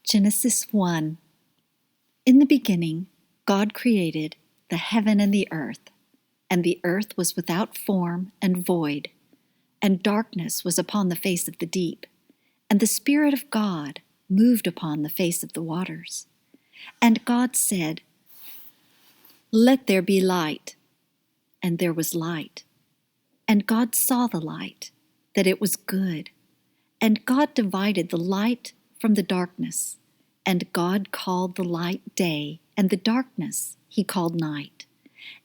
Genesis 1. In the beginning, God created the heaven and the earth was without form and void, and darkness was upon the face of the deep, and the Spirit of God moved upon the face of the waters. And God said, "Let there be light." And there was light. And God saw the light, that it was good. And God divided the light from the darkness. And God called the light day, and the darkness he called night.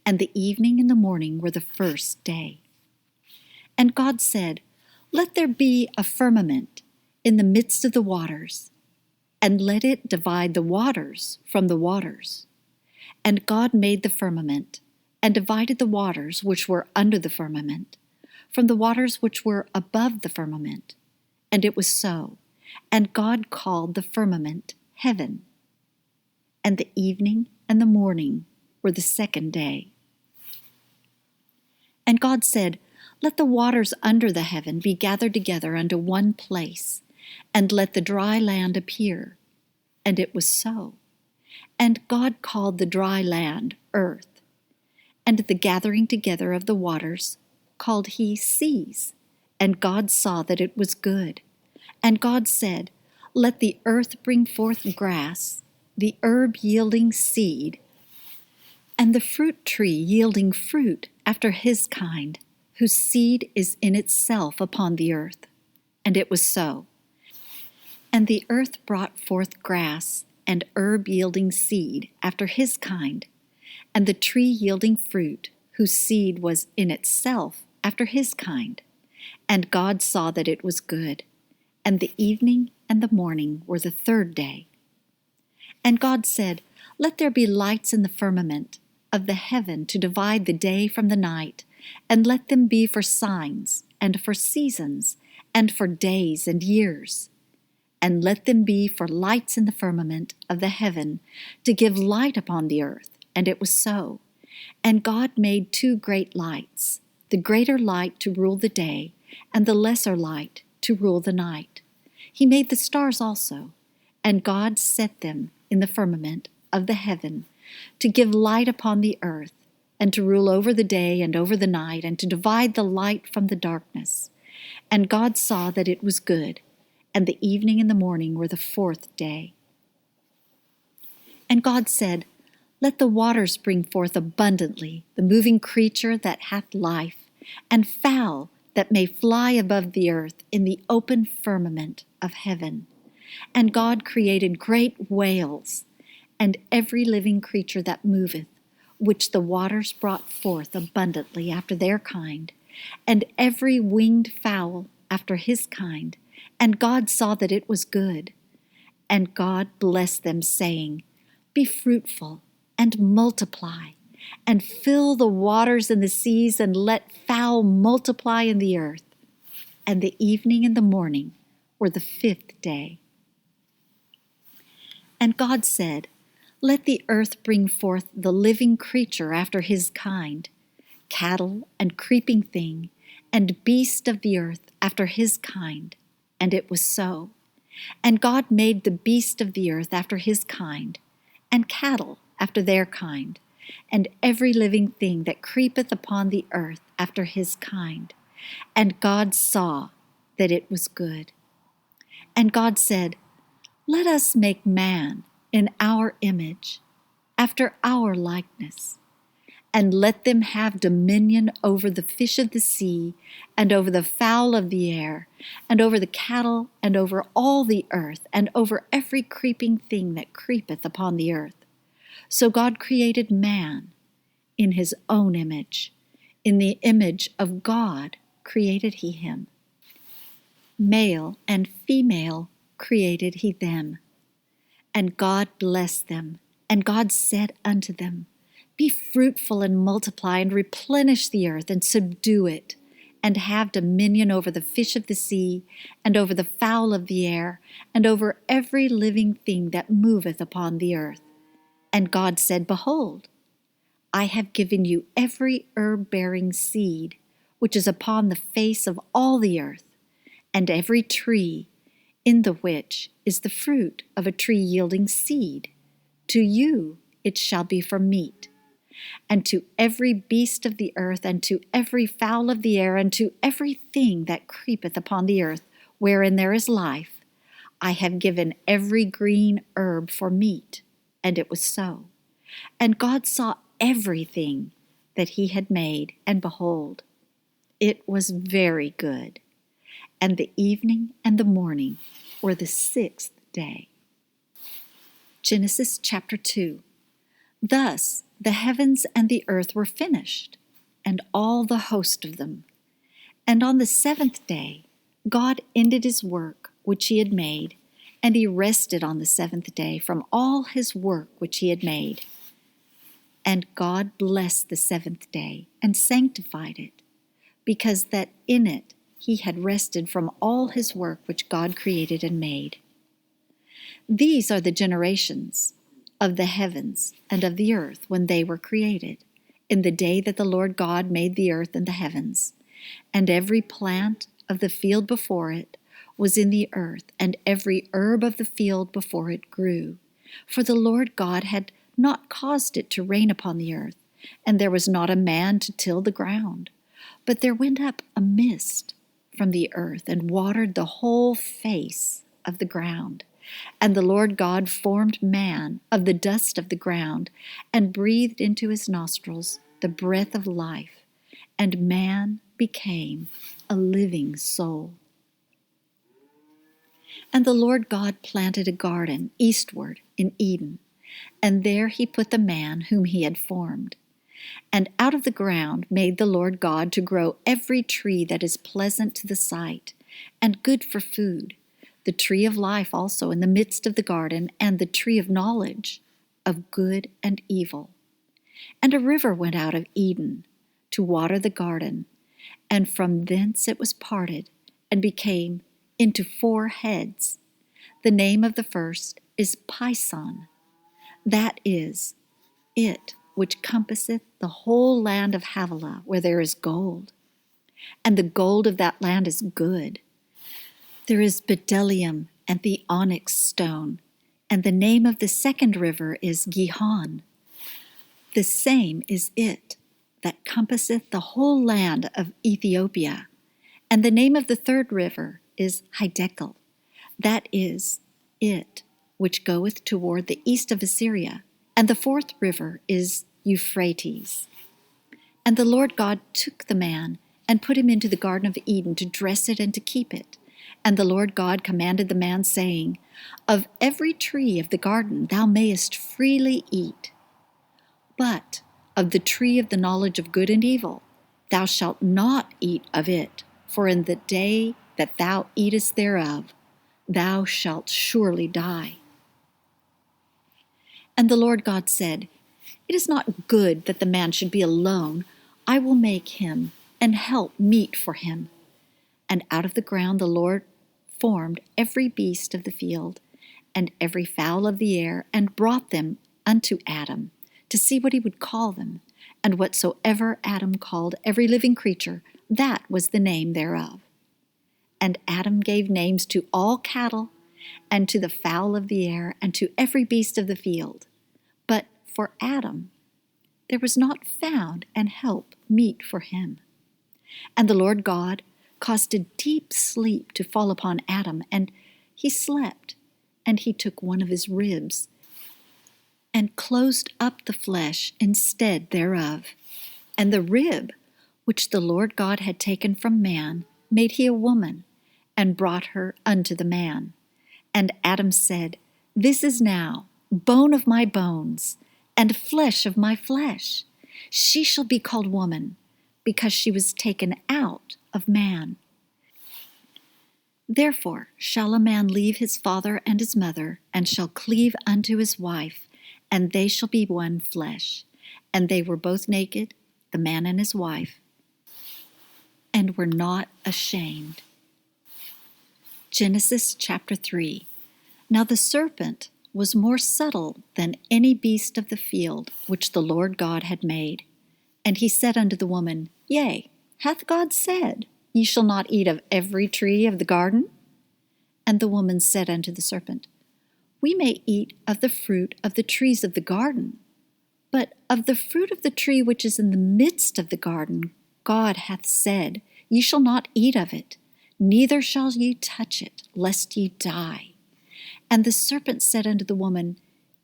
And the evening and the morning were the first day. And God said, "Let there be a firmament in the midst of the waters, and let it divide the waters from the waters." And God made the firmament, and divided the waters which were under the firmament from the waters which were above the firmament. And it was so. And God called the firmament heaven. And the evening and the morning were the second day. And God said, "Let the waters under the heaven be gathered together unto one place, and let the dry land appear." And it was so. And God called the dry land earth, and the gathering together of the waters called he seas. And God saw that it was good. And God said, "Let the earth bring forth grass, the herb yielding seed, and the fruit tree yielding fruit after his kind, whose seed is in itself upon the earth." And it was so. And the earth brought forth grass, and herb yielding seed after his kind, and the tree yielding fruit, whose seed was in itself after his kind. And God saw that it was good. And the evening and the morning were the third day. And God said, "Let there be lights in the firmament of the heaven to divide the day from the night, and let them be for signs, and for seasons, and for days and years. And let them be for lights in the firmament of the heaven, to give light upon the earth." And it was so. And God made two great lights, the greater light to rule the day, and the lesser light to rule the night. He made the stars also, and God set them in the firmament of the heaven, to give light upon the earth, and to rule over the day and over the night, and to divide the light from the darkness. And God saw that it was good. And the evening and the morning were the fourth day. And God said, "Let the waters bring forth abundantly the moving creature that hath life, and fowl that may fly above the earth in the open firmament of heaven." And God created great whales, and every living creature that moveth, which the waters brought forth abundantly after their kind, and every winged fowl after his kind. And God saw that it was good. And God blessed them, saying, "Be fruitful, and multiply, and fill the waters and the seas, and let fowl multiply in the earth." And the evening and the morning were the fifth day. And God said, "Let the earth bring forth the living creature after his kind, cattle and creeping thing, and beast of the earth after his kind." And it was so. And God made the beast of the earth after his kind, and cattle after their kind, and every living thing that creepeth upon the earth after his kind. And God saw that it was good. And God said, "Let us make man in our image, after our likeness, and let them have dominion over the fish of the sea, and over the fowl of the air, and over the cattle, and over all the earth, and over every creeping thing that creepeth upon the earth." So God created man in his own image. In the image of God created he him. Male and female created he them. And God blessed them, and God said unto them, "Be fruitful and multiply, and replenish the earth, and subdue it, and have dominion over the fish of the sea, and over the fowl of the air, and over every living thing that moveth upon the earth." And God said, "Behold, I have given you every herb-bearing seed, which is upon the face of all the earth, and every tree in the which is the fruit of a tree yielding seed. To you it shall be for meat. And to every beast of the earth, and to every fowl of the air, and to every thing that creepeth upon the earth, wherein there is life, I have given every green herb for meat. And it was so. And God saw everything that he had made, and behold, it was very good. And the evening and the morning were the sixth day. Genesis chapter 2. Thus the heavens and the earth were finished, and all the host of them. And on the seventh day God ended his work which he had made, and he rested on the seventh day from all his work which he had made. And God blessed the seventh day, and sanctified it, because that in it he had rested from all his work which God created and made. These are the generations of the heavens and of the earth when they were created, in the day that the Lord God made the earth and the heavens. And every plant of the field before it was in the earth, and every herb of the field before it grew. For the Lord God had not caused it to rain upon the earth, and there was not a man to till the ground. But there went up a mist from the earth, and watered the whole face of the ground. And the Lord God formed man of the dust of the ground, and breathed into his nostrils the breath of life, and man became a living soul. And the Lord God planted a garden eastward in Eden, and there he put the man whom he had formed. And out of the ground made the Lord God to grow every tree that is pleasant to the sight, and good for food, the tree of life also in the midst of the garden, and the tree of knowledge of good and evil. And a river went out of Eden to water the garden, and from thence it was parted, and became into 4 heads. The name of the first is Pison, that is, it which compasseth the whole land of Havilah, where there is gold. And the gold of that land is good. There is bdellium and the onyx stone. And the name of the second river is Gihon. The same is it that compasseth the whole land of Ethiopia. And the name of the third river is Hiddekel. That is it which goeth toward the east of Assyria. And the fourth river is Euphrates. And the Lord God took the man, and put him into the garden of Eden to dress it and to keep it. And the Lord God commanded the man, saying, Of every tree of the garden thou mayest freely eat, but of the tree of the knowledge of good and evil thou shalt not eat of it, for in the day that thou eatest thereof thou shalt surely die. And the Lord God said, It is not good that the man should be alone. I will make him and help meet for him. And out of the ground the Lord formed every beast of the field, and every fowl of the air, and brought them unto Adam, to see what he would call them. And whatsoever Adam called every living creature, that was the name thereof. And Adam gave names to all cattle, and to the fowl of the air, and to every beast of the field. But for Adam there was not found an help meet for him. And the Lord God caused a deep sleep to fall upon Adam, and he slept. And he took one of his ribs, and closed up the flesh instead thereof. And the rib which the Lord God had taken from man made he a woman, and brought her unto the man. And Adam said, This is now bone of my bones, and flesh of my flesh. She shall be called woman, because she was taken out of man. Therefore shall a man leave his father and his mother, and shall cleave unto his wife, and they shall be one flesh. And they were both naked, the man and his wife, and were not ashamed. Genesis chapter 3. Now the serpent was more subtle than any beast of the field which the Lord God had made. And he said unto the woman, Yea, hath God said, Ye shall not eat of every tree of the garden? And the woman said unto the serpent, We may eat of the fruit of the trees of the garden, but of the fruit of the tree which is in the midst of the garden, God hath said, Ye shall not eat of it, neither shall ye touch it, lest ye die. And the serpent said unto the woman,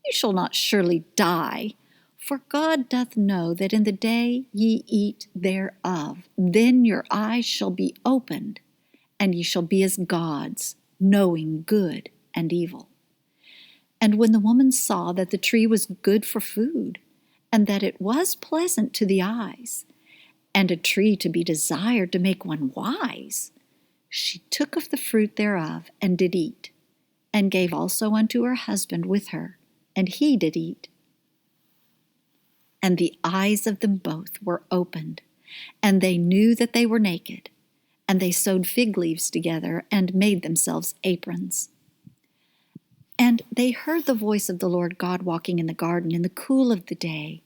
You shall not surely die, for God doth know that in the day ye eat thereof, then your eyes shall be opened, and ye shall be as gods, knowing good and evil. And when the woman saw that the tree was good for food, and that it was pleasant to the eyes, and a tree to be desired to make one wise, she took of the fruit thereof, and did eat, and gave also unto her husband with her, and he did eat. And the eyes of them both were opened, and they knew that they were naked, and they sewed fig leaves together, and made themselves aprons. And they heard the voice of the Lord God walking in the garden in the cool of the day.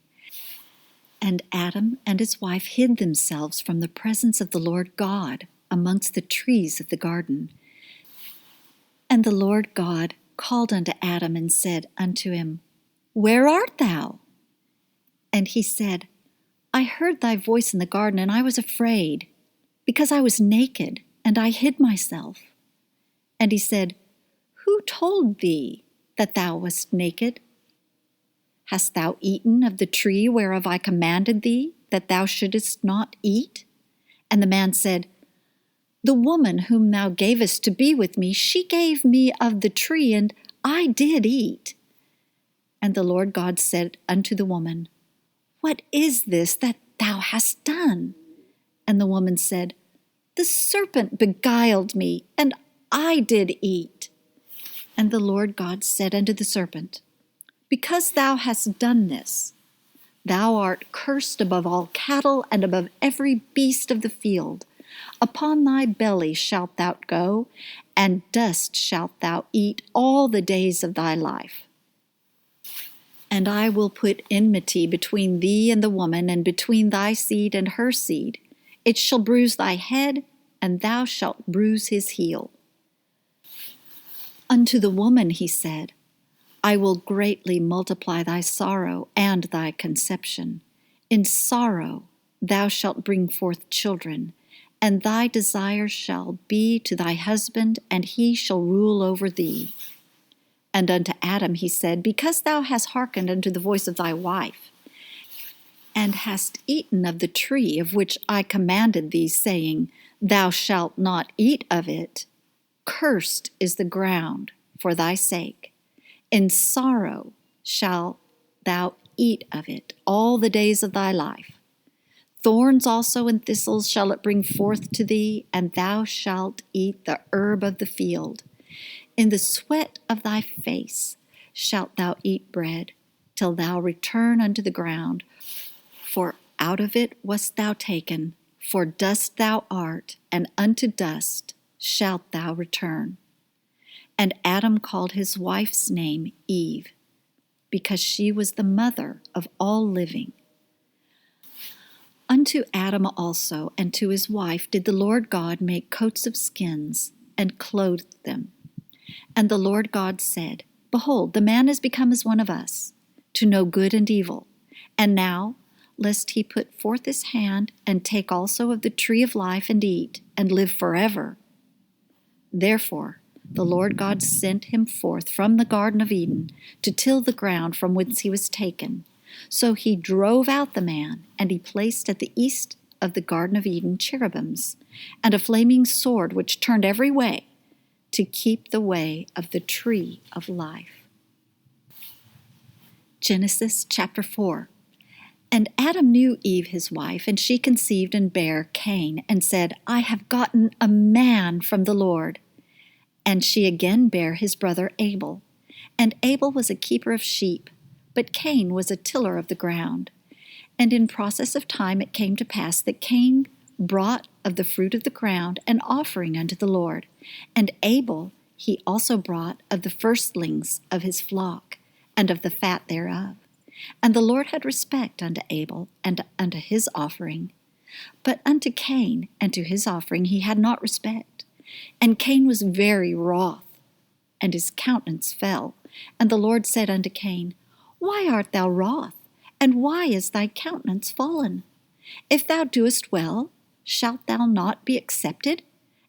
And Adam and his wife hid themselves from the presence of the Lord God amongst the trees of the garden. And the Lord God called unto Adam and said unto him, Where art thou? And he said, I heard thy voice in the garden, and I was afraid, because I was naked, and I hid myself. And he said, Who told thee that thou wast naked? Hast thou eaten of the tree whereof I commanded thee that thou shouldest not eat? And the man said, The woman whom thou gavest to be with me, she gave me of the tree, and I did eat. And the Lord God said unto the woman, What is this that thou hast done? And the woman said, The serpent beguiled me, and I did eat. And the Lord God said unto the serpent, Because thou hast done this, thou art cursed above all cattle and above every beast of the field. Upon thy belly shalt thou go, and dust shalt thou eat all the days of thy life. And I will put enmity between thee and the woman, and between thy seed and her seed. It shall bruise thy head, and thou shalt bruise his heel. Unto the woman he said, I will greatly multiply thy sorrow and thy conception. In sorrow thou shalt bring forth children, and thy desire shall be to thy husband, and he shall rule over thee. And unto Adam he said, Because thou hast hearkened unto the voice of thy wife, and hast eaten of the tree of which I commanded thee, saying, Thou shalt not eat of it, cursed is the ground for thy sake. In sorrow shalt thou eat of it all the days of thy life. Thorns also and thistles shall it bring forth to thee, and thou shalt eat the herb of the field. In the sweat of thy face shalt thou eat bread, till thou return unto the ground. For out of it wast thou taken, for dust thou art, and unto dust shalt thou return. And Adam called his wife's name Eve, because she was the mother of all living. Unto Adam also and to his wife did the Lord God make coats of skins, and clothed them. And the Lord God said, Behold, the man is become as one of us, to know good and evil. And now, lest he put forth his hand, and take also of the tree of life, and eat, and live forever. Therefore the Lord God sent him forth from the Garden of Eden to till the ground from whence he was taken. So he drove out the man, and he placed at the east of the Garden of Eden cherubims, and a flaming sword which turned every way, to keep the way of the tree of life. Genesis chapter 4. And Adam knew Eve his wife, and she conceived and bare Cain, and said, I have gotten a man from the Lord. And she again bare his brother Abel. And Abel was a keeper of sheep, but Cain was a tiller of the ground. And in process of time it came to pass that Cain brought of the fruit of the ground an offering unto the Lord. And Abel he also brought of the firstlings of his flock, and of the fat thereof. And the Lord had respect unto Abel, and unto his offering. But unto Cain and to his offering he had not respect. And Cain was very wroth, and his countenance fell. And the Lord said unto Cain, Why art thou wroth? And why is thy countenance fallen? If thou doest well, shalt thou not be accepted?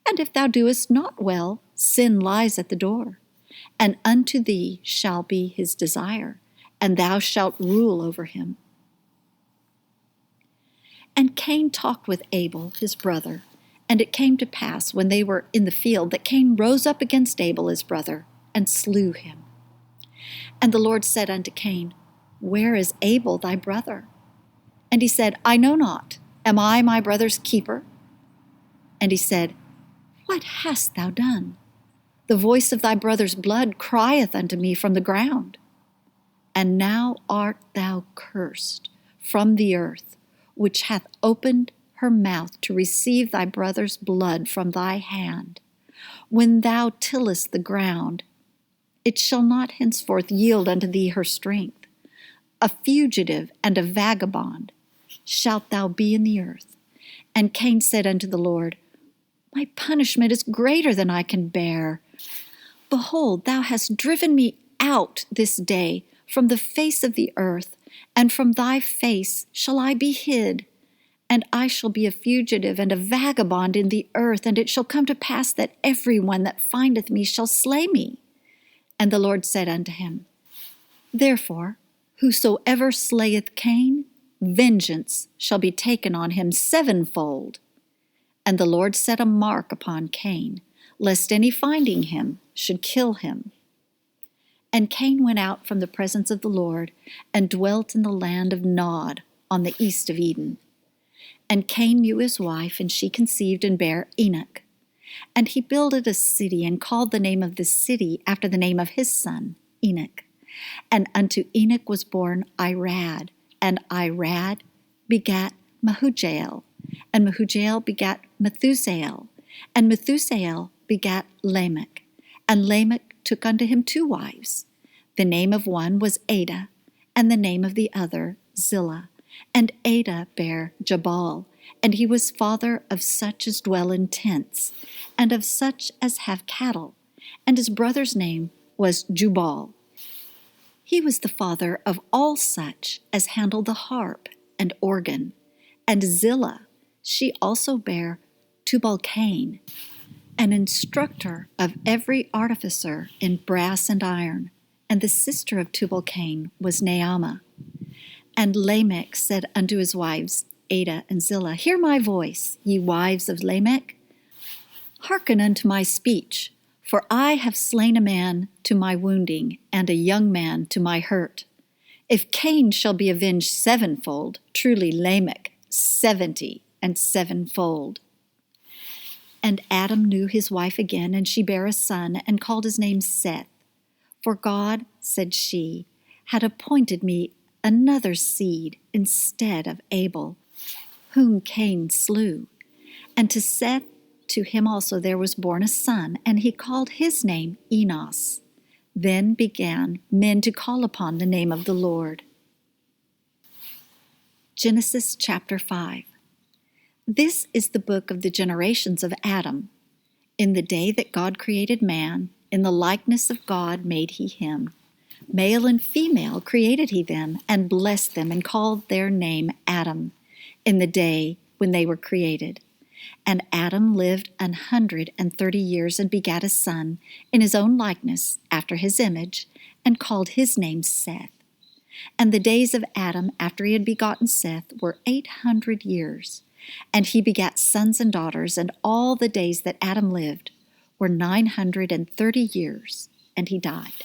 And if thou doest not well, sin lies at the door. And unto thee shall be his desire, and thou shalt rule over him. And Cain talked with Abel his brother. And it came to pass, when they were in the field, that Cain rose up against Abel his brother, and slew him. And the Lord said unto Cain, Where is Abel thy brother? And he said, I know not. Am I my brother's keeper? And he said, What hast thou done? The voice of thy brother's blood crieth unto me from the ground. And now art thou cursed from the earth, which hath opened her mouth to receive thy brother's blood from thy hand. When thou tillest the ground, it shall not henceforth yield unto thee her strength. A fugitive and a vagabond shalt thou be in the earth. And Cain said unto the Lord, My punishment is greater than I can bear. Behold, thou hast driven me out this day from the face of the earth, and from thy face shall I be hid. And I shall be a fugitive and a vagabond in the earth, and it shall come to pass that every one that findeth me shall slay me. And the Lord said unto him, Therefore, whosoever slayeth Cain, vengeance shall be taken on him sevenfold. And the Lord set a mark upon Cain, lest any finding him should kill him. And Cain went out from the presence of the Lord, and dwelt in the land of Nod, on the east of Eden. And Cain knew his wife, and she conceived and bare Enoch. And he builded a city, and called the name of the city after the name of his son, Enoch. And unto Enoch was born Irad, and Irad begat Mehujael, and Mehujael begat Methusael, and Methusael begat Lamech. And Lamech took unto him 2 wives. The name of one was Ada, and the name of the other Zillah. And Ada bare Jabal, and he was father of such as dwell in tents, and of such as have cattle. And his brother's name was Jubal. He was the father of all such as handle the harp and organ. And Zillah, she also bare Tubal-Cain, an instructor of every artificer in brass and iron. And the sister of Tubal-Cain was Naamah. And Lamech said unto his wives, Ada and Zillah, Hear my voice, ye wives of Lamech. Hearken unto my speech, for I have slain a man to my wounding, and a young man to my hurt. If Cain shall be avenged sevenfold, truly Lamech 70 and sevenfold. And Adam knew his wife again, and she bare a son, and called his name Seth. For God, said she, had appointed me another seed instead of Abel, whom Cain slew. And to Seth, to him also there was born a son, and he called his name Enos. Then began men to call upon the name of the Lord. Genesis chapter 5. This is the book of the generations of Adam. In the day that God created man, in the likeness of God made he him. Male and female created he them, and blessed them, and called their name Adam, in the day when they were created. And Adam lived 130 years, and begat a son, in his own likeness, after his image, and called his name Seth. And the days of Adam, after he had begotten Seth, were 800 years. And he begat sons and daughters, and all the days that Adam lived were 930 years, and he died.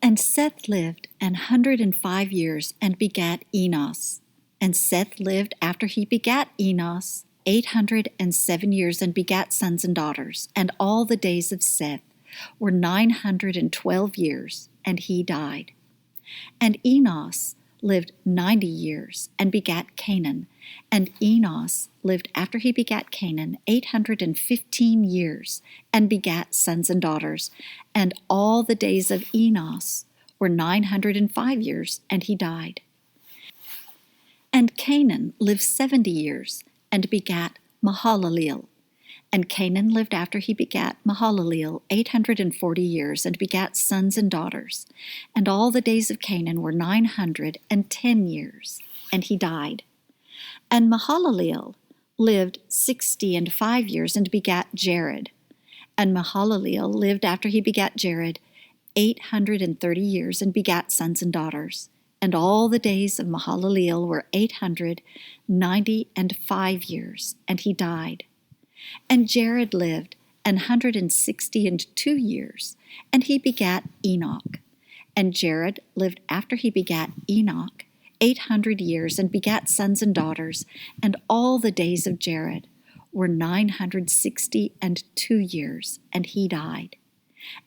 And Seth lived 105 years, and begat Enos. And Seth lived after he begat Enos 807 years, and begat sons and daughters. And all the days of Seth were 912 years, and he died. And Enos lived 90 years, and begat Canaan. And Enos lived after he begat Canaan 815 years, and begat sons and daughters. And all the days of Enos were 905 years, and he died. And Canaan lived 70 years, and begat Mahalaleel. And Canaan lived after he begat Mahalaleel 840 years, and begat sons and daughters. And all the days of Canaan were 910 years, and he died. And Mahalaleel lived 65 years, and begat Jared. And Mahalaleel lived after he begat Jared 830 years, and begat sons and daughters. And all the days of Mahalaleel were 895 years, and he died. And Jared lived 162 years, and he begat Enoch. And Jared lived after he begat Enoch 800 years, and begat sons and daughters. And all the days of Jared were 962 years, and he died.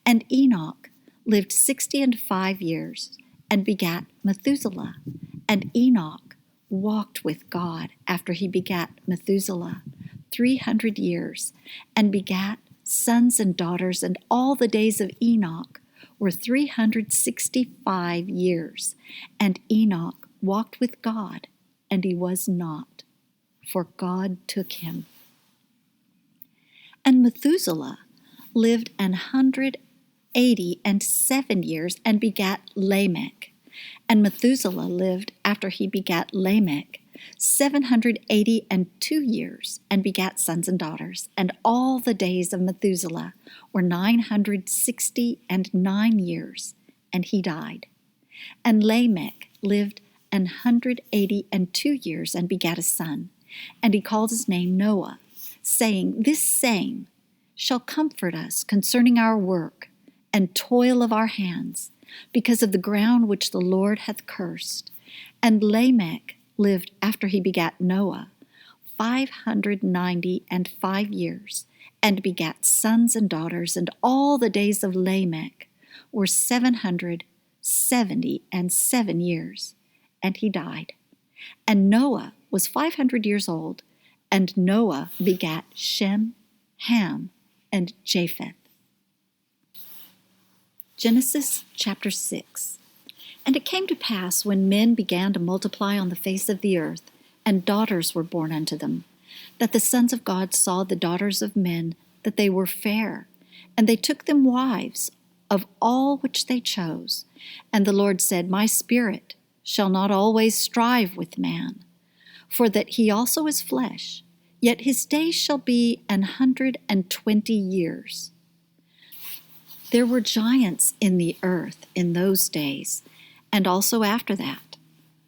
And Enoch lived 65 years, and begat Methuselah. And Enoch walked with God after he begat Methuselah 300 years, and begat sons and daughters. And all the days of Enoch were 365 years. And Enoch walked with God, and he was not, for God took him. And Methuselah lived 187 years, and begat Lamech. And Methuselah lived after he begat Lamech 782 years, and begat sons and daughters. And all the days of Methuselah were 969 years, and he died. And Lamech lived 182 years, and begat a son. And he called his name Noah, saying, This same shall comfort us concerning our work and toil of our hands, because of the ground which the Lord hath cursed. And Lamech lived after he begat Noah 595 years, and begat sons and daughters. And all the days of Lamech were 777 years, and he died. And Noah was 500 years old, and Noah begat Shem, Ham, and Japheth. Genesis chapter 6. And it came to pass, when men began to multiply on the face of the earth, and daughters were born unto them, that the sons of God saw the daughters of men, that they were fair, and they took them wives of all which they chose. And the Lord said, My spirit shall not always strive with man, for that he also is flesh, yet his days shall be 120 years. There were giants in the earth in those days, and also after that,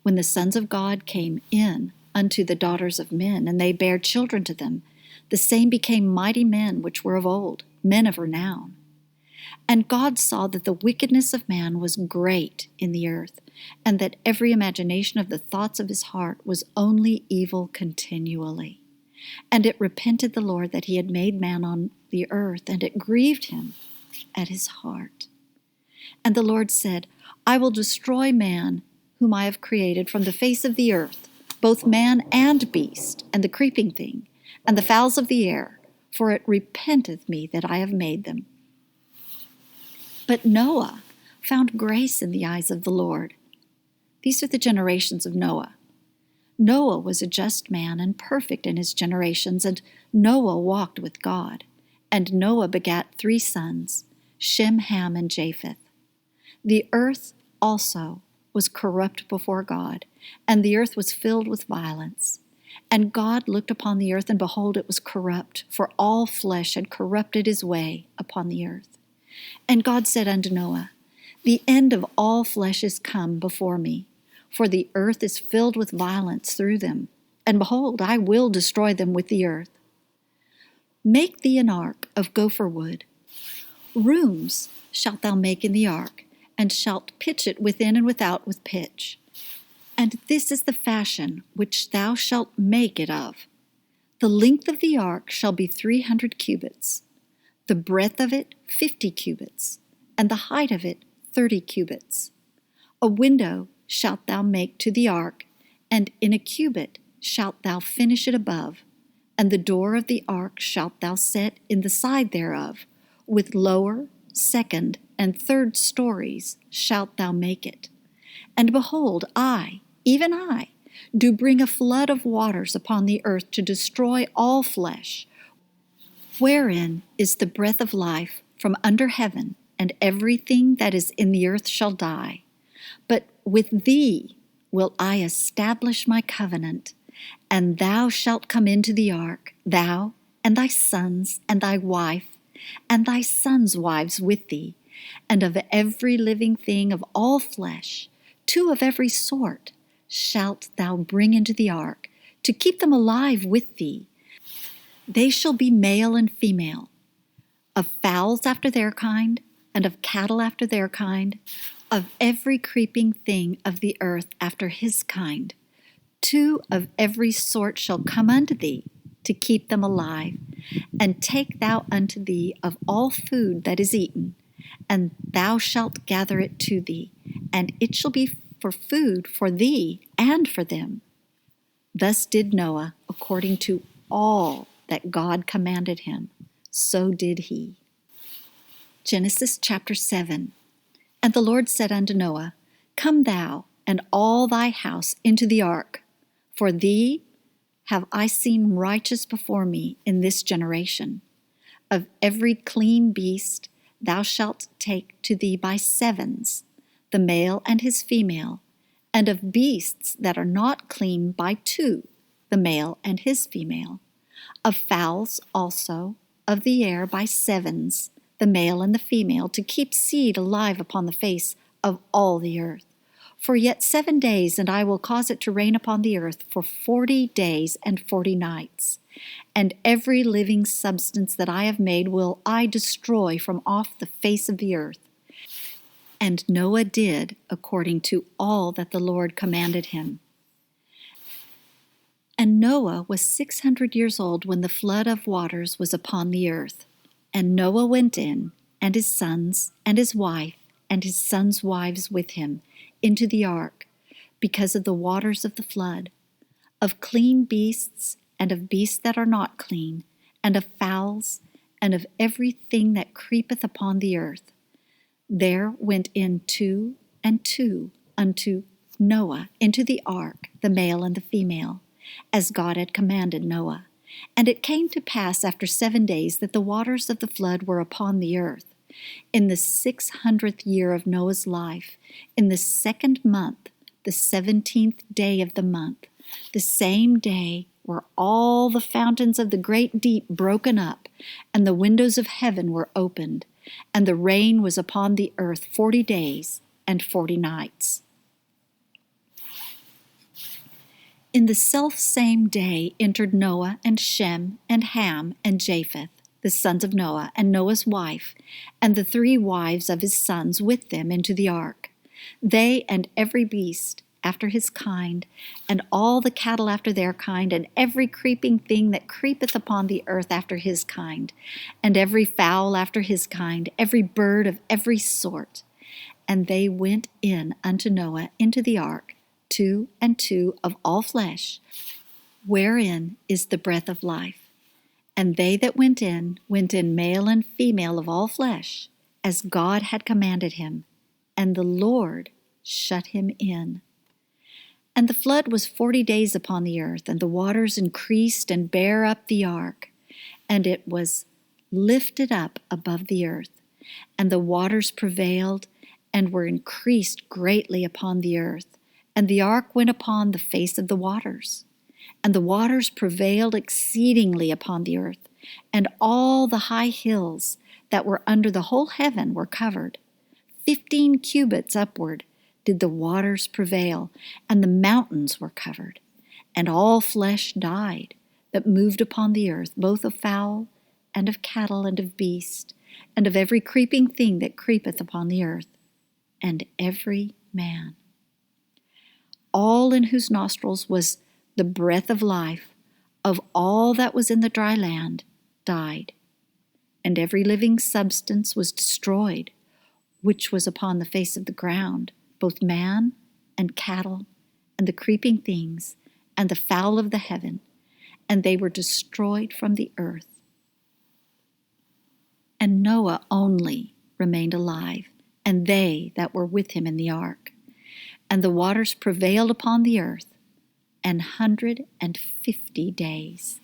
when the sons of God came in unto the daughters of men, and they bare children to them, the same became mighty men which were of old, men of renown. And God saw that the wickedness of man was great in the earth, and that every imagination of the thoughts of his heart was only evil continually. And it repented the Lord that he had made man on the earth, and it grieved him at his heart. And the Lord said, I will destroy man whom I have created from the face of the earth, both man and beast, and the creeping thing, and the fowls of the air, for it repenteth me that I have made them. But Noah found grace in the eyes of the Lord. These are the generations of Noah. Noah was a just man and perfect in his generations, and Noah walked with God. And Noah begat 3 sons, Shem, Ham, and Japheth. The earth also was corrupt before God, and the earth was filled with violence. And God looked upon the earth, and behold, it was corrupt, for all flesh had corrupted his way upon the earth. And God said unto Noah, The end of all flesh is come before me, for the earth is filled with violence through them. And behold, I will destroy them with the earth. Make thee an ark of gopher wood. Rooms shalt thou make in the ark, and shalt pitch it within and without with pitch. And this is the fashion which thou shalt make it of. The length of the ark shall be 300 cubits, the breadth of it 50 cubits, and the height of it 30 cubits. A window shalt thou make to the ark, and in a cubit shalt thou finish it above. And the door of the ark shalt thou set in the side thereof, with lower, second, and third stories shalt thou make it. And behold, I, even I, do bring a flood of waters upon the earth to destroy all flesh, Wherein is the breath of life from under heaven, and everything that is in the earth shall die. But with thee will I establish my covenant, and thou shalt come into the ark, thou and thy sons and thy wife, and thy sons' wives with thee, and of every living thing of all flesh, 2 of every sort, shalt thou bring into the ark, to keep them alive with thee. They shall be male and female, of fowls after their kind, and of cattle after their kind, of every creeping thing of the earth after his kind. 2 of every sort shall come unto thee, to keep them alive. And take thou unto thee of all food that is eaten, and thou shalt gather it to thee, and it shall be for food for thee and for them. Thus did Noah, according to all that God commanded him, so did he. Genesis chapter 7. And the Lord said unto Noah, Come thou and all thy house into the ark, for thee have I seen righteous before me in this generation. Of every clean beast thou shalt take to thee by 7s, the male and his female, and of beasts that are not clean by 2, the male and his female. Of fowls also of the air by 7s, the male and the female, to keep seed alive upon the face of all the earth. For yet 7 days, and I will cause it to rain upon the earth for 40 days and 40 nights. And every living substance that I have made will I destroy from off the face of the earth. And Noah did according to all that the Lord commanded him. And Noah was 600 years old when the flood of waters was upon the earth. And Noah went in, and his sons, and his wife, and his sons' wives with him, into the ark, because of the waters of the flood, of clean beasts, and of beasts that are not clean, and of fowls, and of everything that creepeth upon the earth. There went in 2 and 2 unto Noah into the ark, the male and the female, as God had commanded Noah. And it came to pass after 7 days that the waters of the flood were upon the earth. In the 600th year of Noah's life, in the 2nd month, the 17th day of the month, the same day were all the fountains of the great deep broken up, and the windows of heaven were opened, and the rain was upon the earth 40 days and 40 nights. In the selfsame day entered Noah and Shem and Ham and Japheth, the sons of Noah, and Noah's wife, and the 3 wives of his sons with them into the ark. They and every beast after his kind, and all the cattle after their kind, and every creeping thing that creepeth upon the earth after his kind, and every fowl after his kind, every bird of every sort. And they went in unto Noah into the ark, 2 and 2 of all flesh, wherein is the breath of life. And they that went in male and female of all flesh, as God had commanded him, and the Lord shut him in. And the flood was 40 days upon the earth, and the waters increased and bare up the ark, and it was lifted up above the earth, and the waters prevailed and were increased greatly upon the earth, and the ark went upon the face of the waters. And the waters prevailed exceedingly upon the earth, and all the high hills that were under the whole heaven were covered. 15 cubits upward did the waters prevail, and the mountains were covered. And all flesh died that moved upon the earth, both of fowl, and of cattle, and of beast, and of every creeping thing that creepeth upon the earth, and every man. All in whose nostrils was the breath of life, of all that was in the dry land, died. And every living substance was destroyed, which was upon the face of the ground, both man and cattle, and the creeping things, and the fowl of the heaven, and they were destroyed from the earth. And Noah only remained alive, and they that were with him in the ark. And the waters prevailed upon the earth 150 days.